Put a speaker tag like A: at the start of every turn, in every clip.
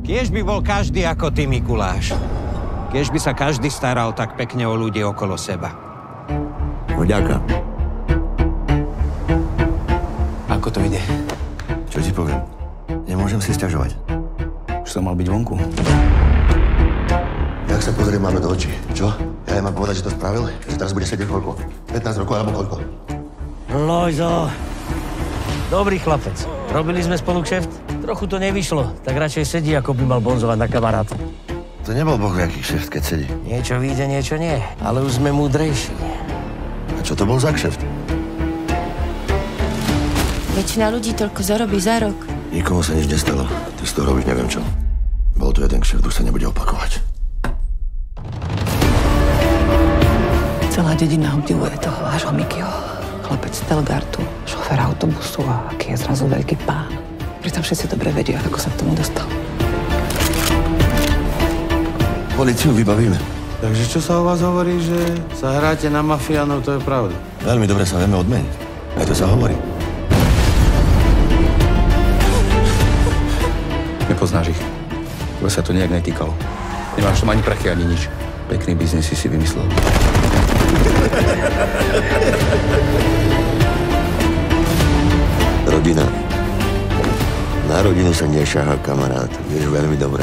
A: Kiež by bol každý ako ty, Mikuláš. Kiež by sa každý staral tak pekne o ľudí okolo seba.
B: Vďaka.
C: Ako to ide?
B: Čo ti poviem? Nemôžem si sťažovať.
C: Už som mal byť vonku.
B: Jak sa pozrieť máme do očí? Čo? Ja mám povedať, že to spravil? Že teraz bude sedieť koľko? 15 rokov alebo koľko?
D: Lojzo, dobrý chlapec. Robili sme spolu kšeft? Trochu to nevyšlo, tak radšej sedí, ako by mal bonzovať na kamaráta.
B: To nebol bohviaký kšeft, keď sedí.
D: Niečo vyjde, niečo nie, ale už sme múdrejší.
B: A čo to bol za kšeft?
E: Väčšina ľudí toľko zarobí za rok.
B: Nikomu sa nič nestalo. Ty z toho robíš neviem čo. Bol tu jeden kšeft, už sa nebude opakovať.
F: Celá dedina obdivuje toho vášho Mikyho. Chlapec z Telgartu, šofér autobusu a aký je zrazu veľký pán. Pritom všetci dobre vedia, ako sa k tomu dostal.
B: Políciu vybavíme.
C: Takže čo sa o vás hovorí, že sa hráte na mafiánov, to je pravda?
B: Veľmi dobre sa vieme odmeniť. Aj to sa hovorí.
C: Nepoznáš ich. Tebe sa to nejak netýkalo. Nemáš tam ani prachy, ani nič. Pekný biznis si vymyslel.
B: Rodina. Na rodinu sa nešáha, kamarát. Vieš veľmi dobre.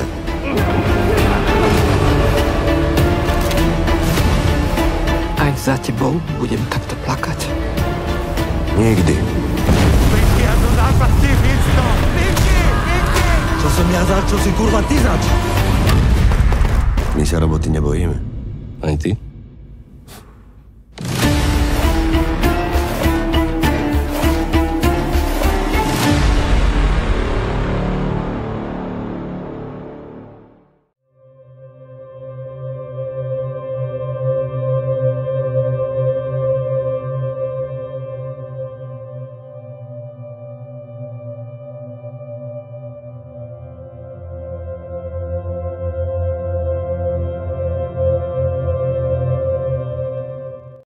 F: Aj za tebou budem takto plakať.
B: Nikdy.
D: Čo som ja zač, čo si kurva ty zač?
B: My sa roboty nebojíme.
C: Ani ty?